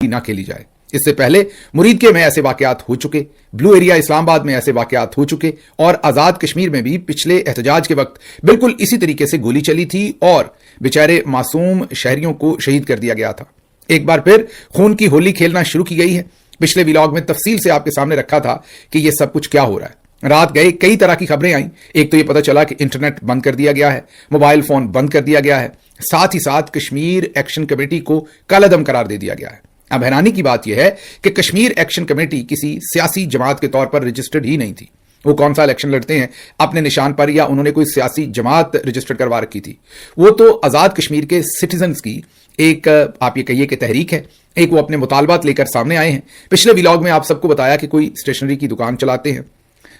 نہ کھیلی جائے۔ اس سے پہلے مرید کے میں ایسے واقعات ہو چکے، بلو ایریا اسلام آباد میں ایسے واقعات ہو چکے، اور آزاد کشمیر میں بھی پچھلے احتجاج کے وقت بالکل اسی طریقے سے گولی چلی تھی اور بیچارے معصوم شہریوں کو شہید کر دیا گیا تھا۔ ایک بار پھر خون کی ہولی کھیلنا شروع کی گئی ہے۔ پچھلے ولاگ میں تفصیل سے آپ کے سامنے رکھا تھا کہ یہ سب کچھ کیا ہو رہا ہے۔ رات گئے کئی طرح کی خبریں آئیں۔ ایک تو یہ پتا چلا کہ انٹرنیٹ بند کر دیا گیا ہے، موبائل فون بند کر دیا گیا ہے، ساتھ ہی ساتھ کشمیر ایکشن کمیٹی کو کالعدم قرار دے دیا گیا ہے۔ اب حیرانی کی بات یہ ہے کہ کشمیر ایکشن کمیٹی کسی سیاسی جماعت کے طور پر رجسٹرڈ ہی نہیں تھی۔ وہ کون سا الیکشن لڑتے ہیں اپنے نشان پر، یا انہوں نے کوئی سیاسی جماعت رجسٹر کروا رکھی تھی؟ وہ تو آزاد کشمیر کے سٹیزنز کی ایک آپ یہ کہیے کہ تحریک ہے۔ ایک وہ اپنے مطالبات لے کر سامنے آئے ہیں۔ پچھلے ولاگ میں آپ سب کو بتایا کہ کوئی اسٹیشنری کی دکان چلاتے ہیں،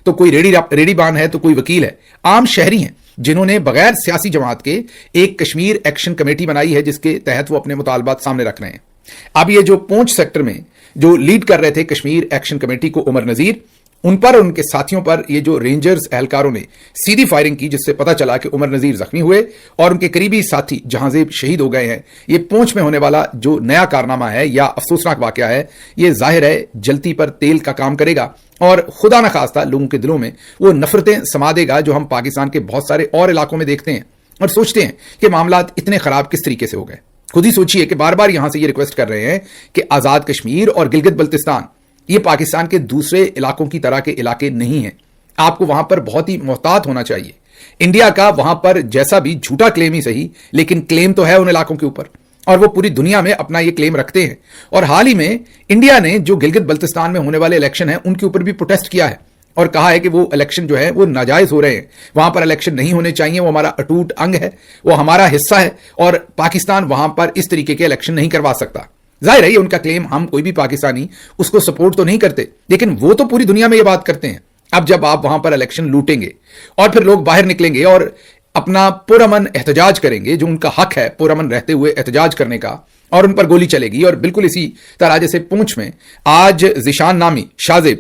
تو کوئی ریڈی بان ہے، تو کوئی وکیل ہے، عام شہری ہیں جنہوں نے بغیر سیاسی جماعت کے ایک کشمیر ایکشن کمیٹی بنائی ہے جس کے تحت وہ اپنے مطالبات سامنے رکھ رہے ہیں۔ اب یہ جو پونچھ سیکٹر میں جو لیڈ کر رہے تھے کشمیر ایکشن کمیٹی کو عمر نذیر، ان پر اور ان کے ساتھیوں پر یہ جو رینجرز اہلکاروں نے سیدھی فائرنگ کی، جس سے پتا چلا کہ عمر نذیر زخمی ہوئے اور ان کے قریبی ساتھی جہانزیب شہید ہو گئے ہیں۔ یہ پونچھ میں ہونے والا جو نیا کارنامہ ہے یا افسوسناک واقعہ ہے، یہ ظاہر ہے جلتی پر تیل کا کام کرے گا اور خدا نخواستہ لوگوں کے دلوں میں وہ نفرتیں سما دے گا جو ہم پاکستان کے بہت سارے اور علاقوں میں دیکھتے ہیں اور سوچتے ہیں کہ معاملات اتنے خراب کس طریقے سے ہو گئے۔ خود ہی سوچئے کہ بار بار یہاں سے یہ ریکویسٹ کر رہے ہیں کہ آزاد کشمیر اور گلگت بلتستان یہ پاکستان کے دوسرے علاقوں کی طرح کے علاقے نہیں ہیں۔ آپ کو وہاں پر بہت ہی محتاط ہونا چاہیے۔ انڈیا کا وہاں پر جیسا بھی جھوٹا کلیم ہی صحیح، لیکن کلیم تو ہے ان علاقوں کے اوپر، اور وہ پوری دنیا میں اپنا یہ کلیم رکھتے ہیں۔ اور حال ہی میں انڈیا نے جو گلگت بلتستان میں ہونے والے الیکشن ہیں ان کے اوپر بھی پروٹیسٹ کیا ہے اور کہا ہے کہ وہ الیکشن جو ہے وہ ناجائز ہو رہے ہیں، وہاں پر الیکشن نہیں ہونے چاہیے، وہ ہمارا اٹوٹ انگ ہے، وہ ہمارا حصہ ہے، اور پاکستان وہاں پر اس طریقے کے الیکشن نہیں کروا سکتا۔ ظاہر ہے یہ ان کا کلیم، ہم کوئی بھی پاکستانی اس کو سپورٹ تو نہیں کرتے، لیکن وہ تو پوری دنیا میں یہ بات کرتے ہیں۔ اب جب آپ وہاں پر الیکشن لوٹیں گے اور پھر لوگ باہر نکلیں گے اور اپنا پرامن احتجاج کریں گے، جو ان کا حق ہے پرامن رہتے ہوئے احتجاج کرنے کا، اور ان پر گولی چلے گی، اور بالکل اسی طرح جیسے پونچھ میں آج ذیشان نامی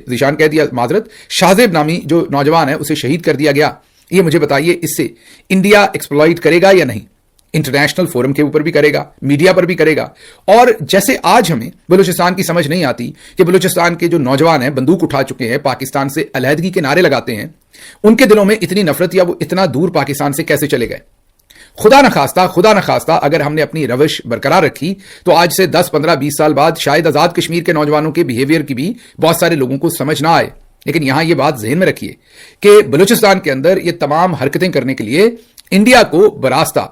ذیشان کہہ دیا معذرت، شاہزیب نامی جو نوجوان ہے اسے شہید کر دیا گیا۔ یہ مجھے بتائیے اس سے انڈیا ایکسپلائٹ کرے گا یا نہیں؟ انٹرنیشنل فورم کے اوپر بھی کرے گا، میڈیا پر بھی کرے گا۔ اور جیسے آج ہمیں بلوچستان کی سمجھ نہیں آتی کہ بلوچستان کے جو نوجوان ہیں بندوق اٹھا چکے ہیں، پاکستان سے علیحدگی کے نعرے لگاتے ہیں، ان کے دلوں میں اتنی نفرت، یا وہ اتنا دور پاکستان سے کیسے چلے گئے؟ خدا نخواستہ اگر ہم نے اپنی روش برقرار رکھی تو آج سے 10 15 20 سال بعد شاید آزاد کشمیر کے نوجوانوں کے بیہیویئر کی بھی بہت سارے لوگوں کو سمجھ نہ آئے۔ لیکن یہاں یہ بات ذہن میں رکھیے کہ بلوچستان کے اندر یہ تمام حرکتیں کرنے کے لیے انڈیا کو براستہ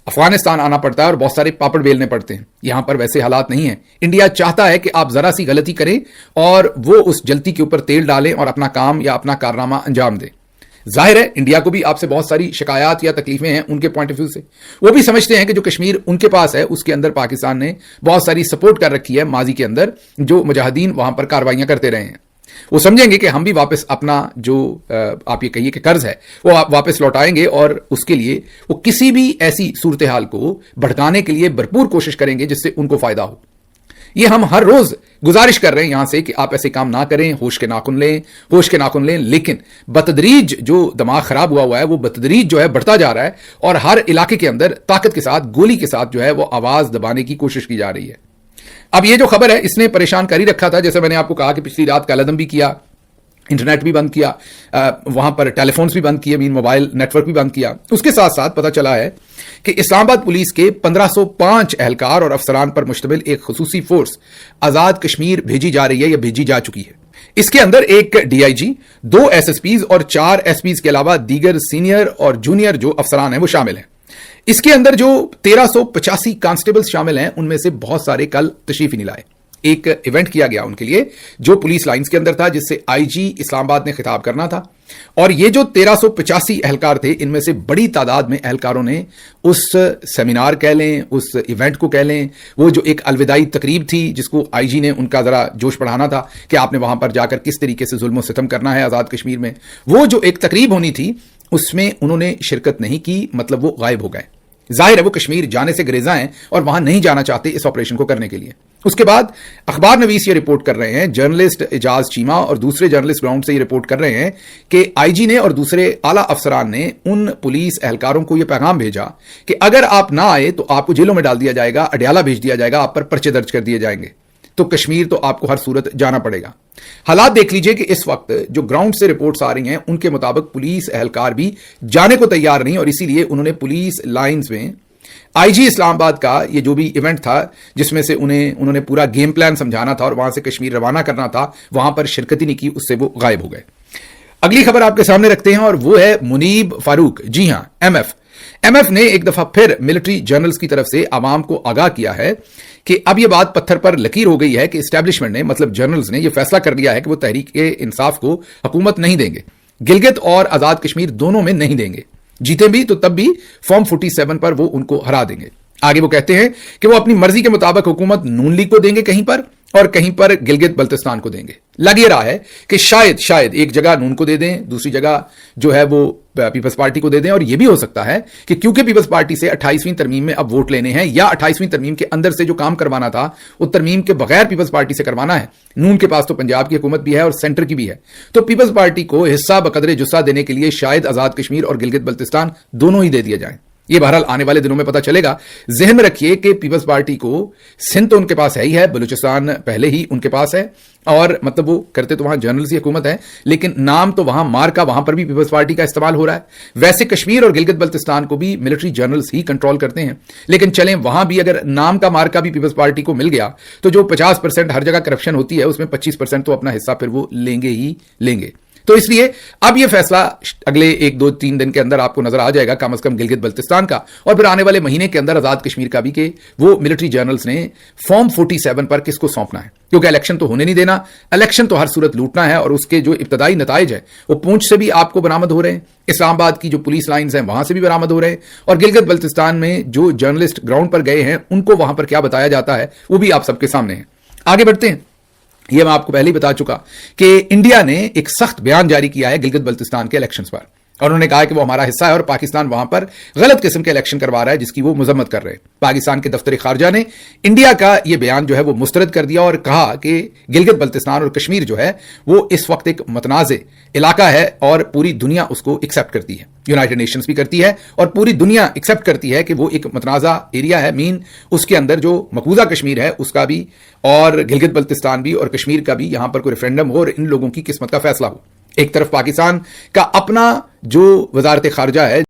افغانستان آنا پڑتا ہے اور بہت سارے پاپڑ بیلنے پڑتے ہیں۔ یہاں پر ویسے حالات نہیں ہیں۔ انڈیا چاہتا ہے کہ آپ ذرا سی غلطی کریں اور وہ اس جلتی کے اوپر تیل ڈالیں اور اپنا کام یا اپنا کارنامہ انجام دیں۔ ظاہر ہے انڈیا کو بھی آپ سے بہت ساری شکایات یا تکلیفیں ہیں ان کے پوائنٹ آف ویو سے۔ وہ بھی سمجھتے ہیں کہ جو کشمیر ان کے پاس ہے اس کے اندر پاکستان نے بہت ساری سپورٹ کر رکھی ہے ماضی کے اندر، جو مجاہدین وہاں پر کاروائیاں کرتے رہے ہیں۔ وہ سمجھیں گے کہ ہم بھی واپس اپنا جو آپ یہ کہیے کہ قرض ہے وہ واپس لوٹائیں گے، اور اس کے لیے وہ کسی بھی ایسی صورتحال کو بھڑکانے کے لیے بھرپور کوشش کریں گے جس سے ان کو فائدہ ہو۔ یہ ہم ہر روز گزارش کر رہے ہیں یہاں سے کہ آپ ایسے کام نہ کریں، ہوش کے ناخن لیں، لیکن بتدریج جو دماغ خراب ہوا ہے وہ بتدریج جو ہے بڑھتا جا رہا ہے، اور ہر علاقے کے اندر طاقت کے ساتھ، گولی کے ساتھ جو ہے وہ آواز دبانے کی کوشش کی جا رہی ہے۔ اب یہ جو خبر ہے اس نے پریشان کر ہی رکھا تھا، جیسے میں نے آپ کو کہا کہ پچھلی رات کالعدم بھی کیا، انٹرنیٹ بھی بند کیا، وہاں پر ٹیلی فونز بھی بند کیے، موبائل نیٹ ورک بھی بند کیا۔ اس کے ساتھ ساتھ پتہ چلا ہے کہ اسلام آباد پولیس کے 1505 اہلکار اور افسران پر مشتمل ایک خصوصی فورس آزاد کشمیر بھیجی جا رہی ہے یا بھیجی جا چکی ہے۔ اس کے اندر ایک D I G, 2 S S Ps اور 4 ایس پیز کے علاوہ دیگر سینئر اور جونیئر جو افسران ہیں وہ شامل ہیں۔ اس کے اندر جو 1385 کانسٹیبلز شامل ہیں ان میں سے بہت سارے کل تشریف ہی نہیں لائے۔ ایک ایونٹ کیا گیا ان کے لیے جو پولیس لائنز کے اندر تھا، جس سے آئی جی اسلام آباد نے خطاب کرنا تھا، اور یہ جو 1385 اہلکار تھے ان میں سے بڑی تعداد میں اہلکاروں نے اس سیمینار کہہ لیں، اس ایونٹ کو کہہ لیں، وہ جو ایک الوداعی تقریب تھی جس کو آئی جی نے ان کا ذرا جوش بڑھانا تھا کہ آپ نے وہاں پر جا کر کس طریقے سے ظلم و ستم کرنا ہے آزاد کشمیر میں، وہ جو ایک تقریب ہونی تھی اس میں انہوں نے شرکت نہیں کی، مطلب وہ غائب ہو گئے۔ ظاہر ہے وہ کشمیر جانے سے گریزاں ہیں اور وہاں نہیں جانا چاہتے اس آپریشن کو کرنے کے لیے۔ اس کے بعد اخبار نویس یہ رپورٹ کر رہے ہیں، جرنلسٹ اعجاز چیمہ اور دوسرے جرنلسٹ گراؤنڈ سے یہ رپورٹ کر رہے ہیں کہ آئی جی نے اور دوسرے اعلیٰ افسران نے ان پولیس اہلکاروں کو یہ پیغام بھیجا کہ اگر آپ نہ آئے تو آپ کو جیلوں میں ڈال دیا جائے گا، اڈیالہ بھیج دیا جائے گا، آپ پر پرچے درج کر دیے جائیں گے۔ تو کشمیر تو آپ کو ہر صورت جانا پڑے گا. حالات دیکھ لیجئے کہ اس وقت جو گراؤنڈ سے رپورٹس آ رہی ہیں ان کے مطابق پولیس اہلکار بھی جانے کو تیار نہیں, اور اسی لیے انہوں نے پولیس لائنز میں آئی جی اسلام آباد کا یہ جو بھی ایونٹ تھا جس میں سے انہوں نے پورا گیم پلان سمجھانا تھا اور وہاں سے کشمیر روانہ کرنا تھا, وہاں پر شرکت ہی نہیں کی, اس سے وہ غائب ہو گئے. اگلی خبر آپ کے سامنے رکھتے ہیں اور وہ ہے منیب فاروق. جی ہاں, ایم ایف نے ایک دفعہ پھر ملٹری جرنلز کی طرف سے عوام کو آگاہ کیا ہے کہ اب یہ بات پتھر پر لکیر ہو گئی ہے کہ اسٹیبلشمنٹ نے, مطلب جرنلز نے, یہ فیصلہ کر لیا ہے کہ وہ تحریک انصاف کو حکومت نہیں دیں گے, گلگت اور آزاد کشمیر دونوں میں نہیں دیں گے. جیتے بھی تو تب بھی فارم 47 پر وہ ان کو ہرا دیں گے. آگے وہ کہتے ہیں کہ وہ اپنی مرضی کے مطابق حکومت نون لیگ کو دیں گے کہیں پر اور کہیں پر گلگت بلتستان کو دیں گے. لگ یہ رہا ہے کہ شاید ایک جگہ نون کو دے دیں, دوسری جگہ جو ہے وہ پیپلز پارٹی کو دے دیں, اور یہ بھی ہو سکتا ہے کہ کیونکہ پیپلز پارٹی سے 28ویں ترمیم میں اب ووٹ لینے ہیں یا 28ویں ترمیم کے اندر سے جو کام کروانا تھا وہ ترمیم کے بغیر پیپلز پارٹی سے کروانا ہے. نون کے پاس تو پنجاب کی حکومت بھی ہے اور سینٹر کی بھی ہے, تو پیپلز پارٹی کو حصہ بقدر جسہ دینے کے لیے شاید آزاد کشمیر اور گلگت بلتستان دونوں ہی دے دیا جائیں. یہ بہرحال آنے والے دنوں میں پتہ چلے گا. ذہن میں رکھیے کہ پیپلز پارٹی کو سندھ تو ان کے پاس ہے ہی ہے, بلوچستان پہلے ہی ان کے پاس ہے, اور مطلب وہ کرتے تو وہاں جرنلز کی حکومت ہے, لیکن نام تو وہاں مارکا وہاں پر بھی پیپلز پارٹی کا استعمال ہو رہا ہے. ویسے کشمیر اور گلگت بلتستان کو بھی ملٹری جرنلز ہی کنٹرول کرتے ہیں, لیکن چلیں وہاں بھی اگر نام کا مارکا بھی پیپلز پارٹی کو مل گیا تو جو 50% ہر جگہ کرپشن ہوتی ہے اس میں 25% تو اپنا حصہ پھر وہ لیں گے ہی لیں گے. تو اس لیے اب یہ فیصلہ اگلے 1-2-3 دن کے اندر آپ کو نظر آ جائے گا کم از کم گلگت بلتستان کا, اور پھر آنے والے مہینے کے اندر آزاد کشمیر کا بھی, کہ وہ ملٹری جرنلز نے فارم 47 پر کس کو سونپنا ہے, کیونکہ الیکشن تو ہونے نہیں دینا, الیکشن تو ہر صورت لوٹنا ہے, اور اس کے جو ابتدائی نتائج ہیں وہ پونچھ سے بھی آپ کو برآمد ہو رہے ہیں, اسلام آباد کی جو پولیس لائنز ہیں وہاں سے بھی برآمد ہو رہے ہیں, اور گلگت بلتستان میں جو جرنلسٹ گراؤنڈ پر گئے ہیں ان کو وہاں پر کیا بتایا جاتا ہے وہ بھی آپ سب کے سامنے ہے. آگے بڑھتے ہیں. یہ میں آپ کو پہلے ہی بتا چکا کہ انڈیا نے ایک سخت بیان جاری کیا ہے گلگت بلتستان کے الیکشنز پر, اور انہوں نے کہا کہ وہ ہمارا حصہ ہے اور پاکستان وہاں پر غلط قسم کے الیکشن کروا رہا ہے جس کی وہ مذمت کر رہے ہیں. پاکستان کے دفتر خارجہ نے انڈیا کا یہ بیان جو ہے وہ مسترد کر دیا اور کہا کہ گلگت بلتستان اور کشمیر جو ہے وہ اس وقت ایک متنازع علاقہ ہے اور پوری دنیا اس کو ایکسپٹ کرتی ہے, یونائٹڈ نیشنز بھی کرتی ہے اور پوری دنیا ایکسپٹ کرتی ہے کہ وہ ایک متنازع ایریا ہے. اس کے اندر جو مقبوضہ کشمیر ہے اس کا بھی اور گلگت بلتستان بھی اور کشمیر کا بھی یہاں پر کوئی ریفرینڈم ہو اور ان لوگوں کی قسمت کا فیصلہ ہو. ایک طرف پاکستان کا اپنا جو وزارت خارجہ ہے